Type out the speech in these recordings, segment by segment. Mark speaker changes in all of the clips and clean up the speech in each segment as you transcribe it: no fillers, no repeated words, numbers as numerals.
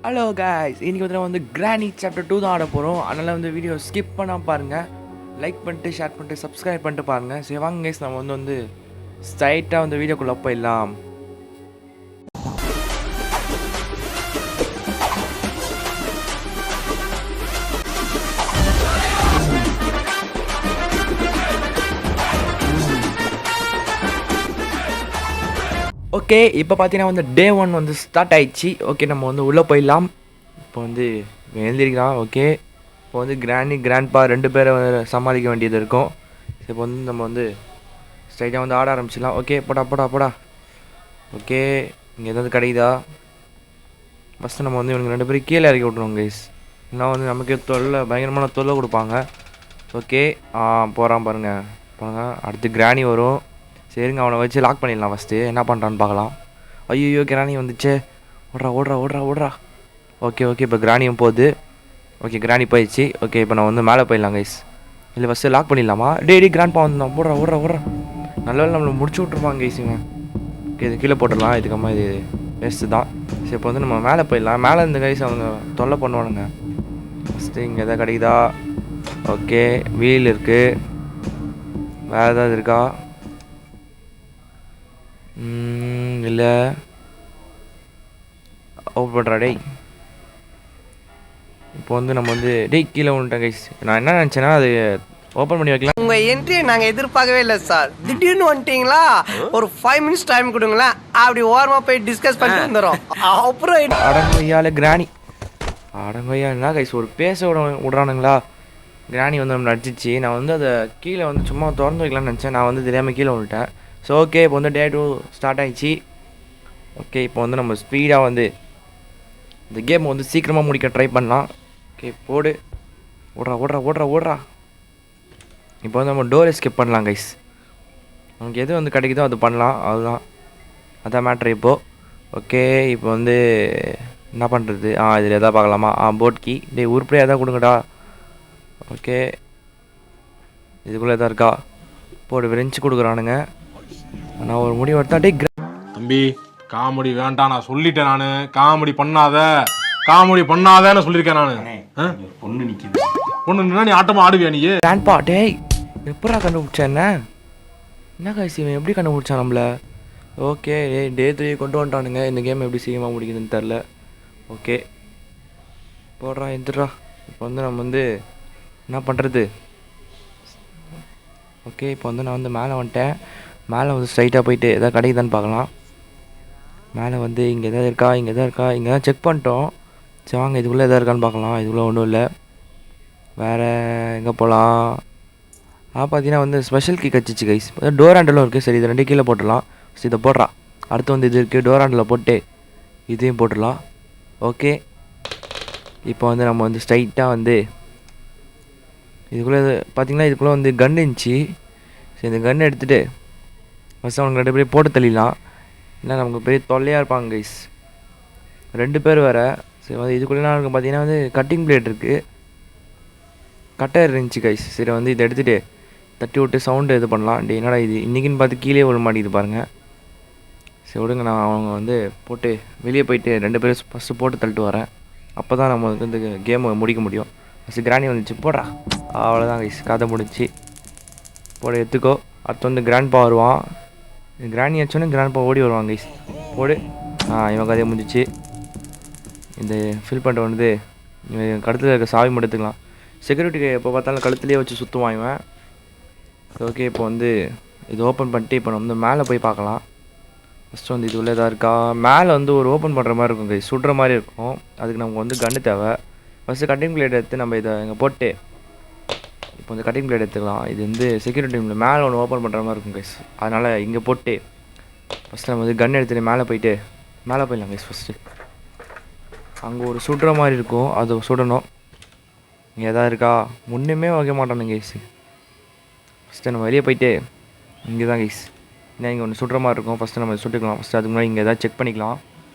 Speaker 1: Hello guys, இன்னைக்கு வந்து granny chapter 2 தான் ஆட போகிறோம். அதனால் வந்து வீடியோ ஸ்கிப் பண்ணாமல் பாருங்கள். லைக் பண்ணிட்டு ஷேர் பண்ணிட்டு சப்ஸ்கிரைப் பண்ணிட்டு பாருங்கள். சரி வாங்க கைஸ், நம்ம வந்து ஸ்ட்ரைட்டாக வந்து வீடியோக்குள்ளே போயிடலாம். ஓகே, இப்போ பார்த்தீங்கன்னா வந்து டே 1 வந்து ஸ்டார்ட் ஆயிடுச்சு. ஓகே, நம்ம வந்து உள்ளே போயிடலாம். இப்போ வந்து எழுந்திரிக்கலாம். ஓகே, இப்போ வந்து கிராண்ட்பா 2 பேரை சமாளிக்க வேண்டியது இருக்கும். இப்போ வந்து நம்ம வந்து ஸ்ட்ரைட்டாக வந்து ஆட ஆரம்பிச்சிடலாம். ஓகே, போடா. ஓகே, இங்கே ஏதாவது கிடைக்குதா? ஃபஸ்ட்டு நம்ம வந்து இவனுக்கு 2 பேரும் கீழே இறக்கி விட்ருவோம் கைஸ். ஏன்னா வந்து நமக்கு பயங்கரமான தொல்லை கொடுப்பாங்க. ஓகே, போகிறான் பாருங்க. அடுத்து கிராணி வரும். சரிங்க, அவனை வச்சு லாக் பண்ணிடலாம். ஃபஸ்ட்டு என்ன பண்ணுறான்னு பார்க்கலாம். ஐயோ, கிராணி வந்துச்சு. ஓடுறா. ஓகே, இப்போ கிராணியும் போகுது. ஓகே, கிராணி போயிடுச்சு. ஓகே, இப்போ நான் வந்து மேலே போயிடலாம் கைஸ். இல்லை ஃபஸ்ட்டு லாக் பண்ணிடலாமா? டேடி கிராண்ட்பா வந்தான். ஓடுறா. நல்ல வேலை நம்மளை முடிச்சு விட்ருப்பாங்க கைஸ் இவன். ஓகே, இது கீழே போட்டுடலாம். இதுக்கம்மா இது வேஸ்ட்டு தான். சரி, இப்போ வந்து நம்ம மேலே போயிடலாம். மேலே இந்த கைஸ் அவங்க தொல்லை பண்ணுவானுங்க. ஃபஸ்ட்டு இங்கே எதாவது கிடைக்குதா? ஓகே, வீல் இருக்குது. வேறு ஏதாவது இருக்கா? இல்லை. ஓப்பன் பண்ணுறா டேய். இப்போ வந்து நம்ம வந்து கீழே விழுந்துட்டேன் கைஸ். நான் என்ன நினச்சேன்னா அது ஓப்பன் பண்ணி வைக்கலாம்.
Speaker 2: உங்கள் என்ட்ரியை நாங்கள் எதிர்பார்க்கவே இல்லை சார். திடீர்னு வந்துட்டீங்களா? ஒரு 5 minutes டைம் கொடுங்களேன். அப்படி ஓரமாக போய் டிஸ்கஸ் பண்ணிட்டு வந்துடும். அப்புறம்
Speaker 1: அடங்கொய்யால கிராணி. என்ன கைஸ் ஒரு பேச விடுறானுங்களா? கிராணி வந்து நம்ம நடிச்சிச்சு. நான் வந்து அதை கீழே வந்து சும்மா திறந்து வைக்கலாம்னு நினச்சேன். நான் வந்து தெரியாமல் கீழே விழுட்டேன். ஸோ ஓகே, இப்போ வந்து டே 2 ஸ்டார்ட் ஆகிடுச்சு. ஓகே, இப்போ வந்து நம்ம ஸ்பீடாக வந்து இந்த கேம் வந்து சீக்கிரமாக முடிக்க ட்ரை பண்ணலாம். ஓகே, போடு. ஓடுறா. இப்போ வந்து நம்ம டோரை ஸ்கிப் பண்ணலாம் கைஸ். நமக்கு எது வந்து கிடைக்குதோ அது பண்ணலாம். அதான் மேட்ரு இப்போது. ஓகே, இப்போ வந்து என்ன பண்ணுறது? இதில் எதாவது பார்க்கலாமா? போட் கீ. உருப்படியாக எதாவது கொடுங்கடா. ஓகே, இதுக்குள்ளே எதாவது இருக்கா? போடு. விரிஞ்சு கொடுக்குறானுங்க. நான் ஒரு முடிவு எடுத்தா.
Speaker 3: தம்பி, காமெடி வேண்டாம் நான் சொல்லிட்டேன். நான் காமெடி பண்ணாதன்னு சொல்லியிருக்கேன். நான்
Speaker 4: பொண்ணு நிற்கிது.
Speaker 3: பொண்ணு நீ ஆட்டமாக ஆடுவியா? நீ
Speaker 1: கிராண்ட்பா டேய் எப்படா கண்டுபிடிச்சேன்? என்ன கைஸ் இவன் எப்படி கண்டுபிடிச்சான் நம்மளை? ஓகே, டே 3 கொண்டு வந்துட்டானுங்க. இந்த கேம் எப்படி சீக்கிரமாக முடிக்குதுன்னு தெரில. ஓகே, போடுறா எந்திரா. இப்போ வந்து நம்ம வந்து என்ன பண்ணுறது? ஓகே, இப்போ வந்து நான் வந்து மேலே வந்துட்டேன். மேலே வந்து ஸ்ட்ரைட்டாக போயிட்டு எதாவது கிடைக்குதான்னு பார்க்கலாம். மேலே வந்து இங்கே எதாவது இருக்கா? இங்கே தான் செக் பண்ணிட்டோம். சரி வாங்க, இதுக்குள்ளே எதாவது இருக்கான்னு பார்க்கலாம். இதுக்குள்ளே ஒன்றும் இல்லை. வேறு எங்கே போகலாம்? பார்த்தீங்கன்னா வந்து ஸ்பெஷல் கீ கச்சிச்சு கைஸ். டோர் ஹேண்டலும் இருக்குது. சரி, இது 2 கீழே போட்டுடலாம். சரி, இதை போடுறா. அடுத்து வந்து இது இருக்குது. டோர் ஹேண்டில் போட்டு இதையும் போட்டுடலாம். ஓகே, இப்போ வந்து நம்ம வந்து ஸ்ட்ரைட்டாக வந்து இதுக்குள்ளே பார்த்திங்கன்னா இதுக்குள்ளே வந்து கன் இருந்துச்சு. சரி, இந்த கன் எடுத்துகிட்டு ஃபஸ்ட்டு அவங்க 2 பேரையும் போட்டு தள்ளிடலாம். ஏன்னா நமக்கு பெரிய தொல்லையாக இருப்பாங்க கைஸ். 2 பேர் வேறு. சரி, வந்து இதுக்குள்ளேலாம் இருக்கும். பார்த்தீங்கன்னா வந்து கட்டிங் பிளேட் இருக்குது. கட்டர் இருந்துச்சு கைஸ். சரி, வந்து இதை எடுத்துகிட்டு தட்டி விட்டு சவுண்டு இது பண்ணலாம். என்னடா இது இன்றைக்கின்னு பார்த்து கீழே விழ மாட்டேங்குது பாருங்கள். சரி விடுங்க, நான் அவங்க வந்து போட்டு வெளியே போயிட்டு 2 பேரும் ஃபஸ்ட்டு போட்டு தள்ளிட்டு வரேன். அப்போ தான் நம்ம வந்து கேமை முடிக்க முடியும். ஃபஸ்ட்டு கிராணி வந்துச்சு. போடுறா. அவ்வளோதான் கைஸ், கதை முடிச்சு. போட எடுத்துக்கோ. அடுத்து வந்து கிராண்ட்பா வருவான். கிராணி ஆச்சோன்னே கிராண்ட்பா ஓடி வருவாங்க கைஸ். போடு. இவன் கதையை முடிஞ்சிச்சு. இந்த ஃபில் பண்ணிட்டு வந்து கழுத்தில் இருக்க சாவி மட்டும் எடுத்துக்கலாம். செக்யூரிட்டிக்கு எப்போ பார்த்தாலும் கழுத்துலேயே வச்சு சுற்றுவான் இவன். ஓகே, இப்போ வந்து இது ஓப்பன் பண்ணிட்டு இப்போ நம்ம வந்து மேலே போய் பார்க்கலாம். ஃபஸ்ட்டு வந்து இது உள்ளே எதாவது இருக்கா? மேலே வந்து ஒரு ஓப்பன் பண்ணுற மாதிரி இருக்கும் கைஸ், சுடுற மாதிரி இருக்கும். அதுக்கு நமக்கு வந்து கன்று தேவை. ஃபஸ்ட்டு கட்டிங் பிளேட் எடுத்து நம்ம இதை இங்கே போட்டு இப்போ வந்து கட்டிங் பிளேட் எடுத்துக்கலாம். இது வந்து செக்யூரிட்டி ரூமில் மேலே ஒன்று ஓப்பன் பண்ணுற மாதிரி இருக்கும் கைஸ். அதனால் இங்கே போட்டு ஃபஸ்ட்டு நம்ம வந்து கன் எடுத்துகிட்டு மேலே போயிடலாம் கைஸ். ஃபஸ்ட்டு அங்கே ஒரு சுடுற மாதிரி இருக்கும், அது சுடணும். இங்கே எதாவது இருக்கா? ஒன்றுமே வைக்க மாட்டானுங்க கைஸ். ஃபஸ்ட்டு நம்ம வெளியே போயிட்டு இங்கே தான் கைஸ். ஏன்னா இங்கே ஒன்று சுடுற மாதிரி இருக்கும். ஃபஸ்ட்டு நம்ம சுட்டுக்கலாம். ஃபஸ்ட்டு அதுக்கு முன்னாடி இங்கே எதாவது செக் பண்ணிக்கலாம்.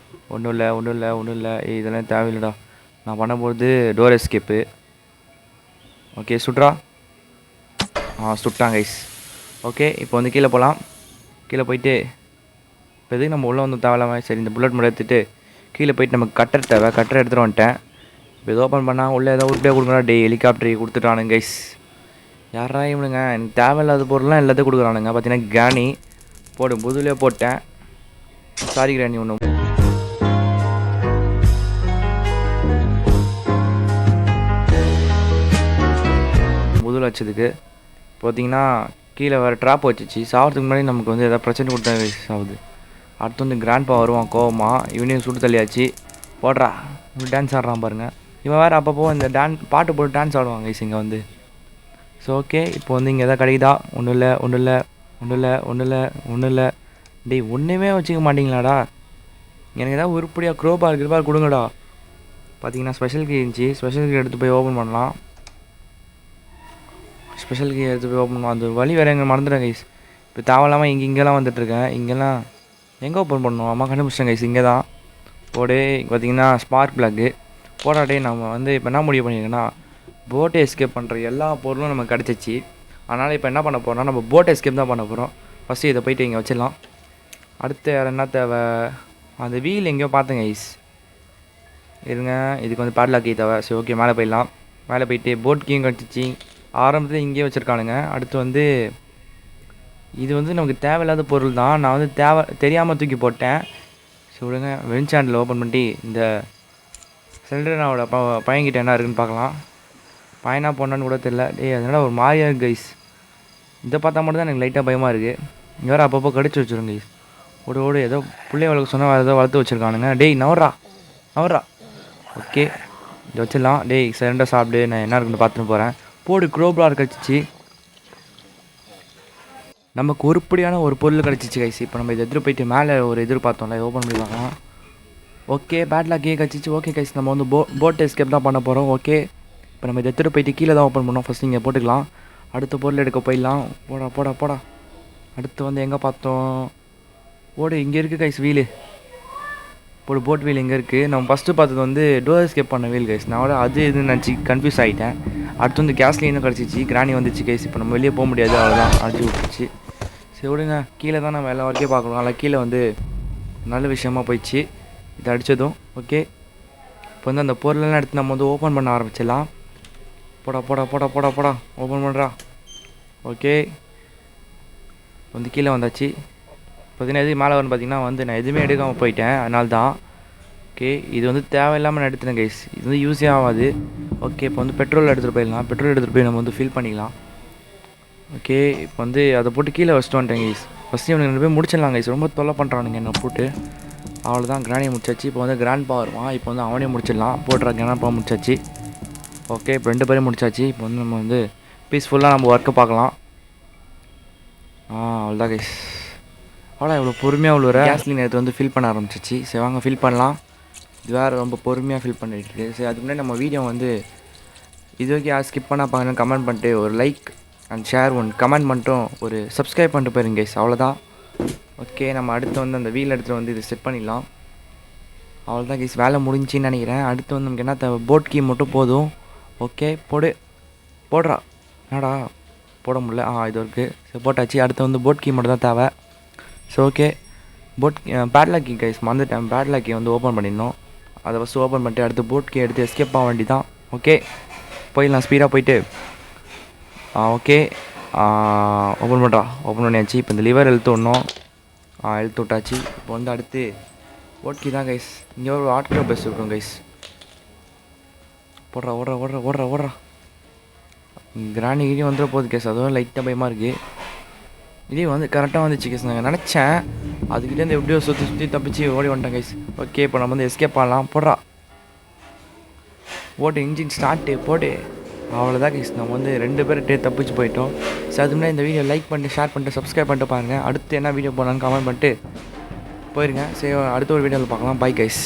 Speaker 1: ஒன்றும் இல்லை. இதெல்லாம் தேவையில்லடா. நான் பண்ணும்போது டோர் எஸ்கேப்பு. ஓகே, சுட்றா. சுட்டான் கைஸ். ஓகே, இப்போ வந்து கீழே போகலாம். கீழே போயிட்டு இப்போ எதுக்கு நம்ம உள்ளே வந்து தேவையில்லாமல். சரி, இந்த புல்லட் மட்டும் எடுத்துகிட்டு கீழே போயிட்டு நமக்கு கட்டர் தேவை, கட்டர் எடுத்துகிட்டு வந்துட்டேன். இப்போ இது ஓப்பன் பண்ணால் உள்ளே ஏதோ உருப்படியாக கொடுக்குறா. டே ஹெலிகாப்டர் கொடுத்துட்டானுங்க கைஸ். யாரா இவனுங்க, எனக்கு தேவையில்லாத பொருள்லாம் எல்லாத்தையும் கொடுக்குறானுங்க. பார்த்தீங்கன்னா கிராணி போடு, புதுலேயே போட்டேன். சாரி கிராணி ஒன்று புதுல வச்சதுக்கு. பார்த்தீங்கன்னா கீழே வேறு ட்ராப் வச்சிச்சு. சாகிறதுக்கு முன்னாடி நமக்கு வந்து எதாவது பிரச்சனை கொடுத்தா ஆகுது. அடுத்து வந்து கிராண்ட்பா வருவான் கோவமா, இவனையும் சுட்டு தள்ளியாச்சு. போடுறா, இவன் டான்ஸ் ஆடுறான் பாருங்கள். இவன் வேறு அப்பப்போ இந்த பாட்டு போட்டு டான்ஸ் ஆடுவாங்க கைஸ் இங்கே வந்து. ஸோ ஓகே, இப்போ வந்து இங்கே எதாவது கிடைக்குதா? ஒன்றும் இல்லை. டேய் ஒன்றுமே வச்சுக்க மாட்டிங்களாடா. எனக்கு எதாவது உருப்படியாக க்ரோபார் கிருபார் கொடுங்கடா. பார்த்தீங்கன்னா ஸ்பெஷல் கீ இருந்துச்சு. ஸ்பெஷல் கீ எடுத்து போய் ஓப்பன் பண்ணலாம். அந்த வழி வேறு எங்கே மறந்துட்டேன் கைஸ். இப்போ தேவையில்லாமல் இங்கெல்லாம் வந்துட்டுருக்கேன். இங்கெல்லாம் எங்கே ஓப்பன் பண்ணணும்? அம்மா கண்டுபிடிச்சிட்டேன் கைஸ், இங்கே தான். போடு. பார்த்தீங்கன்னா ஸ்பார்க் பிளக்கு போடாடே. நம்ம வந்து இப்போ என்ன முடிவு பண்ணியிருக்கேன்னா, போட்டை எஸ்கேப் பண்ணுற எல்லா பொருளும் நமக்கு கிடச்சிச்சு. அதனால் இப்போ என்ன பண்ண போகிறோம்னா, நம்ம போட் எஸ்கேப் தான் பண்ண போகிறோம். ஃபஸ்ட்டு இதை போய்ட்டு இங்கே வச்சிடலாம். அடுத்து வேறு என்ன தேவை? அந்த வீல் எங்கேயோ பார்த்தேங்க கைஸ், இருங்க. இதுக்கு வந்து பேட்லாக் கீ தேவை. சரி ஓகே, மேலே போயிடலாம். மேலே போயிட்டு போட் கீயும் கிடச்சிச்சு. ஆரம்பத்தில் இங்கேயே வச்சுருக்கானுங்க. அடுத்து வந்து இது வந்து நமக்கு தேவையில்லாத பொருள் தான். நான் வந்து தெரியாமல் தூக்கி போட்டேன். ஸோ விடுங்க, வென்சாண்டில் ஓப்பன் பண்ணி இந்த செல்ட்ரனாவோட பையன்கிட்ட என்ன இருக்குதுன்னு பார்க்கலாம். பையனா பொண்ணான்னு கூட தெரியல. அதனால் ஒரு மாதிரியா இருக்குது கைஸ். இதை பார்த்தா மட்டும் தான் எனக்கு லைட்டாக பயமாக இருக்குது. இங்கே வேறு அப்பப்போ கடிச்சு வச்சுருங்க கைஸ். ஓடு ஏதோ பிள்ளைய வளர்க்க சொன்னால் வேறு ஏதோ வளர்த்து வச்சுருக்கானுங்க. டேய் நவரா. ஓகே, இதை வச்சிடலாம். டேய் சரண்டா சாப்பிடு, நான் என்ன இருக்குன்னு பார்த்துட்டு போகிறேன். போடு, க்ரோபார் கிடச்சிச்சு. நமக்கு உருப்படியான ஒரு பொருள் கிடச்சிச்சு கைஸ். இப்போ நம்ம இதை எடுத்துகிட்டு போயிட்டு மேலே ஒரு எதிர்பார்த்தோம்ல, ஓப்பன் பண்ணி பார்க்கலாம். ஓகே, பேட்லாக் கீ கிடச்சிச்சு. ஓகே கைஸ், நம்ம வந்து போட் எஸ்கேப் தான் பண்ண போகிறோம். ஓகே, இப்போ நம்ம இதை எடுத்துகிட்டு போயிட்டு கீழே தான் ஓப்பன் பண்ணோம். ஃபஸ்ட் இங்கே போட்டுக்கலாம். அடுத்த பொருள் எடுக்க போயிடலாம். போடா. அடுத்து வந்து எங்கே பார்த்தோம்? ஓடு, இங்கே இருக்குது கைஸ் வீலு. போடு, போட் வீல் இங்கே இருக்குது. நம்ம ஃபஸ்ட்டு பார்த்தது வந்து டோர் எஸ்கேப் பண்ண வீல் கைஸ். நான் அது இதுன்னு நினச்சி கன்ஃபியூஸ் ஆகிட்டேன். அடுத்து வந்து கேஸ்லினும் கிடச்சிச்சு. கிராணி வந்துச்சு கைஸ். இப்போ நம்ம வெளியே போக முடியாது, அவ்வளோதான், அடிச்சு விட்டுருச்சு. சரி விடுங்க, கீழே தான் நம்ம எல்லா வரைக்கும் பார்க்கணும். அதில் கீழே வந்து நல்ல விஷயமா போயிடுச்சு இதை அடித்ததும். ஓகே, இப்போ வந்து அந்த பொருளெல்லாம் எடுத்து நம்ம வந்து ஓப்பன் பண்ண ஆரம்பிச்சிடலாம். போடா ஓப்பன் பண்ணுறா. ஓகே, வந்து கீழே வந்தாச்சு. பார்த்தீங்கன்னா எது மேலே வரும்னு பார்த்தீங்கன்னா வந்து நான் எதுவுமே எடுக்காமல் போயிட்டேன், அதனால தான். ஓகே, இது வந்து தேவையில்லாமல் நான் எடுத்துட்டேன் கைஸ். இது வந்து யூஸே ஆகாது. ஓகே, இப்போ வந்து பெட்ரோல் எடுத்துகிட்டு போயிடலாம். பெட்ரோல் எடுத்துகிட்டு போய் நம்ம வந்து ஃபில் பண்ணிக்கலாம். ஓகே, இப்போ வந்து அதை போட்டு கீழே வச்சுட்டு வந்துட்டேன் கைஸ். ஃபஸ்ட்டு இவனுக்கு 2 பேர் முடிச்சிடலாம் கைஸ். ரொம்ப தொல்லை பண்ணுறானுங்க என்னை போட்டு. அவ்வளோதான், கிராணியை முடிச்சாச்சு. இப்போ வந்து கிராண்ட்பா வருவான். இப்போ வந்து அவனே முடிச்சிடலாம். போட்டுற கிராண்ட்பா முடிச்சாச்சு. ஓகே, இப்போ 2 பேரும் முடிச்சாச்சு. இப்போ வந்து நம்ம வந்து பீஸ்ஃபுல்லாக நம்ம ஒர்க்கை பார்க்கலாம். அவ்வளோதான் கைஸ். அவ்வளோ இவ்வளோ பொறுமையாக உள்ள கேஸ்லின் எடுத்து வந்து ஃபில் பண்ண ஆரம்பிச்சிச்சு. சரி வாங்க ஃபில் பண்ணலாம். இது வேறு ரொம்ப பொறுமையாக ஃபில் பண்ணிட்டு இருக்கு. சரி அதுக்கு முன்னாடி நம்ம வீடியோ வந்து இது வரைக்கும் யார் ஸ்கிப் பண்ணால் பாருங்கள், கமெண்ட் பண்ணிட்டு ஒரு லைக் அண்ட் ஷேர் கமெண்ட் பண்ணிட்டும் ஒரு சப்ஸ்கிரைப் பண்ணிட்டு போயிருங்க கைஸ். அவ்வளோதான். ஓகே, நம்ம அடுத்து வந்து அந்த வீல் எடுத்துகிட்டு வந்து இது செட் பண்ணிடலாம். அவ்வளோதான் கைஸ், வேலை முடிஞ்சின்னு நினைக்கிறேன். அடுத்து வந்து நமக்கு என்ன தேவை? போட் கீ மட்டும் போதும். ஓகே, போடுறா. என்னடா போட முடியல? இது இருக்குது. சரி போட்டாச்சு. அடுத்து வந்து போட் கீ மட்டும் தான் தேவை. So okay, padlock key guys மறந்துட்டேன். பேட்லாக் கீ வந்து ஓப்பன் பண்ணிடணும். அதை ஃபஸ்ட்டு ஓப்பன் பண்ணிட்டு அடுத்து போட் கீ எடுத்து எஸ்கேப் ஆக வேண்டி தான். ஓகே, போயிடலாம் ஸ்பீடாக போயிட்டு. ஓகே, ஓப்பன் பண்ணியாச்சு. இப்போ இந்த லிவர் இழுத்து விடணும். இழுத்து விட்டாச்சு. இப்போ வந்து அடுத்து போட் கீ தான் கைஸ். இங்கே ஒரு ஆட்கோ பஸ் இருக்கும் கைஸ். ஓடுறா. கிராணிகிரி வந்துட போகுது கேஸ். அதுவும் லைட்டாக பயமாக இருக்குது. இதே வந்து கரெக்டாக வந்துச்சு கேஸ். நாங்கள் நினச்சேன் அதுக்கிட்டேருந்து எப்படியோ சுற்றி தப்பிச்சு ஓடி வந்துட்டேன் கைஸ். ஓகே, இப்போ நம்ம வந்து எஸ்கேப் பண்ணலாம். போட்டு இன்ஜின் ஸ்டார்ட்டு போடு. அவ்வளோதான் கைஸ், நம்ம வந்து 2 பேர்கிட்ட தப்பிச்சு போயிட்டோம். சரி அது முன்னாடி இந்த வீடியோ லைக் பண்ணிட்டு ஷேர் பண்ணிட்டு சப்ஸ்கிரைப் பண்ணிட்டு பாருங்கள். அடுத்து என்ன வீடியோ போடலான்னு கமெண்ட் பண்ணிட்டு போயிருங்க. சரி அடுத்த ஒரு வீடியோவில் பார்க்கலாம். Bye guys.